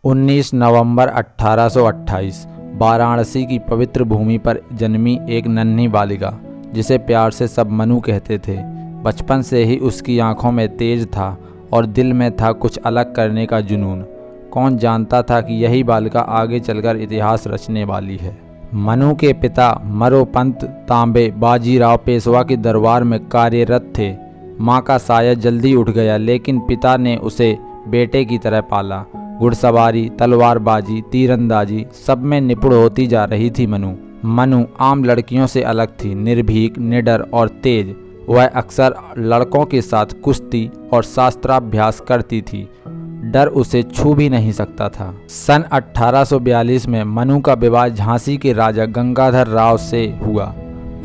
19 नवंबर 1828 वाराणसी की पवित्र भूमि पर जन्मी एक नन्ही बालिका, जिसे प्यार से सब मनु कहते थे। बचपन से ही उसकी आंखों में तेज था और दिल में था कुछ अलग करने का जुनून। कौन जानता था कि यही बालिका आगे चलकर इतिहास रचने वाली है। मनु के पिता मरोपंत तांबे बाजीराव पेशवा के दरबार में कार्यरत थे। माँ का साया जल्दी उठ गया, लेकिन पिता ने उसे बेटे की तरह पाला। घुड़सवारी, तलवारबाजी, तीरंदाजी सब में निपुण होती जा रही थी मनु आम लड़कियों से अलग थी, निर्भीक, निडर और तेज। वह अक्सर लड़कों के साथ कुश्ती और शास्त्राभ्यास करती थी। डर उसे छू भी नहीं सकता था। सन 1842 में मनु का विवाह झांसी के राजा गंगाधर राव से हुआ।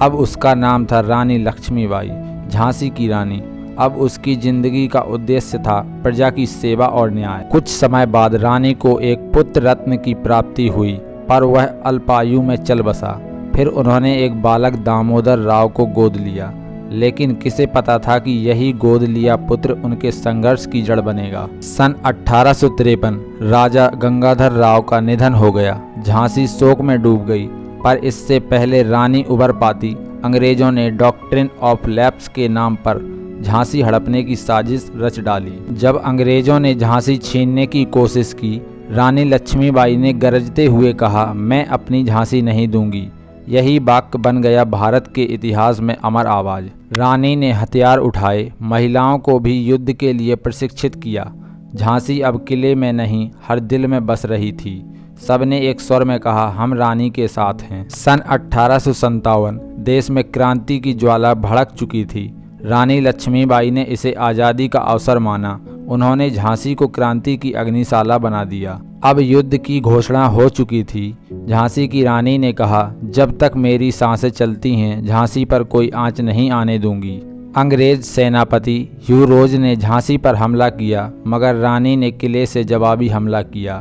अब उसका नाम था रानी लक्ष्मीबाई, झांसी की रानी। अब उसकी जिंदगी का उद्देश्य था प्रजा की सेवा और न्याय। कुछ समय बाद रानी को एक पुत्र रत्न की प्राप्ति हुई, पर वह अल्पायु में चल बसा। फिर उन्होंने एक बालक दामोदर राव को गोद लिया, लेकिन किसे पता था कि यही गोद लिया पुत्र उनके संघर्ष की जड़ बनेगा। सन 1853 राजा गंगाधर राव का निधन हो गया। झांसी शोक में डूब गई, पर इससे पहले रानी उबर पाती, अंग्रेजों ने डॉक्ट्रिन ऑफ लैप्स के नाम पर झांसी हड़पने की साजिश रच डाली। जब अंग्रेजों ने झांसी छीनने की कोशिश की, रानी लक्ष्मीबाई ने गरजते हुए कहा, मैं अपनी झांसी नहीं दूंगी। यही वाक्य बन गया भारत के इतिहास में अमर आवाज। रानी ने हथियार उठाए, महिलाओं को भी युद्ध के लिए प्रशिक्षित किया। झांसी अब किले में नहीं, हर दिल में बस रही थी। सबने एक स्वर में कहा, हम रानी के साथ हैं। सन 1857 देश में क्रांति की ज्वाला भड़क चुकी थी। रानी लक्ष्मीबाई ने इसे आज़ादी का अवसर माना। उन्होंने झांसी को क्रांति की अग्निशाला बना दिया। अब युद्ध की घोषणा हो चुकी थी। झांसी की रानी ने कहा, जब तक मेरी सांसें चलती हैं, झांसी पर कोई आंच नहीं आने दूंगी। अंग्रेज सेनापति ह्यू रोज ने झांसी पर हमला किया, मगर रानी ने किले से जवाबी हमला किया।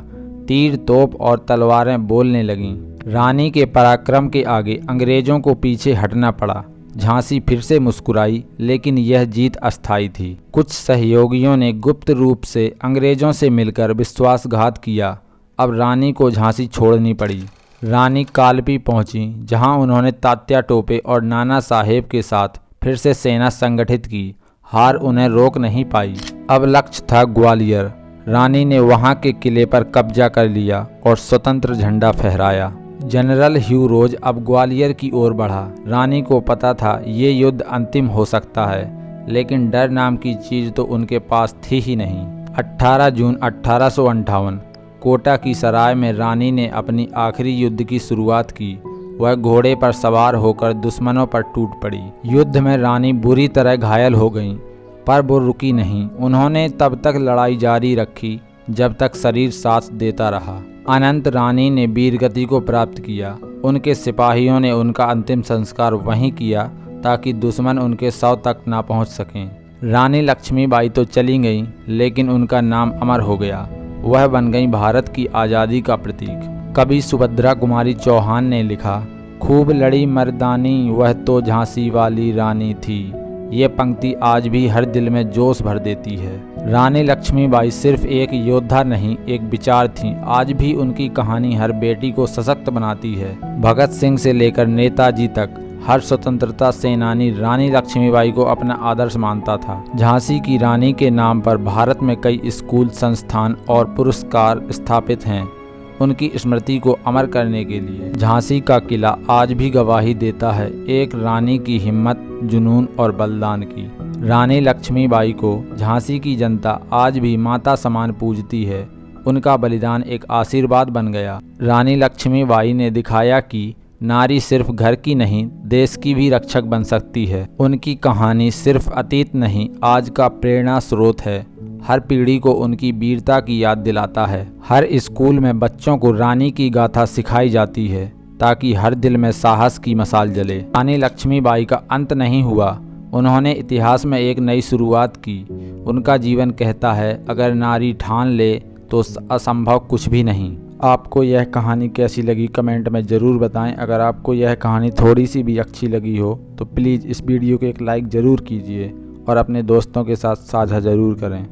तीर, तोप और तलवारें बोलने लगीं। रानी के पराक्रम के आगे अंग्रेजों को पीछे हटना पड़ा। झांसी फिर से मुस्कुराई, लेकिन यह जीत अस्थायी थी। कुछ सहयोगियों ने गुप्त रूप से अंग्रेजों से मिलकर विश्वासघात किया। अब रानी को झांसी छोड़नी पड़ी। रानी कालपी पहुंची, जहां उन्होंने तात्या टोपे और नाना साहेब के साथ फिर से सेना संगठित की। हार उन्हें रोक नहीं पाई। अब लक्ष्य था ग्वालियर। रानी ने वहां के किले पर कब्जा कर लिया और स्वतंत्र झंडा फहराया। जनरल ह्यू रोज अब ग्वालियर की ओर बढ़ा। रानी को पता था ये युद्ध अंतिम हो सकता है, लेकिन डर नाम की चीज़ तो उनके पास थी ही नहीं। 18 जून 1858 कोटा की सराय में रानी ने अपनी आखिरी युद्ध की शुरुआत की। वह घोड़े पर सवार होकर दुश्मनों पर टूट पड़ी। युद्ध में रानी बुरी तरह घायल हो गईं, पर वो रुकी नहीं। उन्होंने तब तक लड़ाई जारी रखी जब तक शरीर साथ देता रहा। अनंत रानी ने वीरगति को प्राप्त किया। उनके सिपाहियों ने उनका अंतिम संस्कार वहीं किया, ताकि दुश्मन उनके शव तक ना पहुंच सकें। रानी लक्ष्मीबाई तो चली गईं, लेकिन उनका नाम अमर हो गया। वह बन गई भारत की आज़ादी का प्रतीक। कवि सुभद्रा कुमारी चौहान ने लिखा, खूब लड़ी मर्दानी वह तो झांसी वाली रानी थी। ये पंक्ति आज भी हर दिल में जोश भर देती है। रानी लक्ष्मीबाई सिर्फ एक योद्धा नहीं, एक विचार थीं। आज भी उनकी कहानी हर बेटी को सशक्त बनाती है। भगत सिंह से लेकर नेताजी तक हर स्वतंत्रता सेनानी रानी लक्ष्मीबाई को अपना आदर्श मानता था। झांसी की रानी के नाम पर भारत में कई स्कूल, संस्थान और पुरस्कार स्थापित हैं, उनकी स्मृति को अमर करने के लिए। झांसी का किला आज भी गवाही देता है एक रानी की हिम्मत, जुनून और बलिदान की। रानी लक्ष्मीबाई को झांसी की जनता आज भी माता समान पूजती है। उनका बलिदान एक आशीर्वाद बन गया। रानी लक्ष्मीबाई ने दिखाया कि नारी सिर्फ घर की नहीं, देश की भी रक्षक बन सकती है। उनकी कहानी सिर्फ अतीत नहीं, आज का प्रेरणा स्रोत है। हर पीढ़ी को उनकी वीरता की याद दिलाता है। हर स्कूल में बच्चों को रानी की गाथा सिखाई जाती है, ताकि हर दिल में साहस की मशाल जले। रानी लक्ष्मीबाई का अंत नहीं हुआ। उन्होंने इतिहास में एक नई शुरुआत की। उनका जीवन कहता है, अगर नारी ठान ले तो असंभव कुछ भी नहीं। आपको यह कहानी कैसी लगी कमेंट में ज़रूर बताएं। अगर आपको यह कहानी थोड़ी सी भी अच्छी लगी हो तो प्लीज़ इस वीडियो को एक लाइक ज़रूर कीजिए और अपने दोस्तों के साथ साझा ज़रूर करें।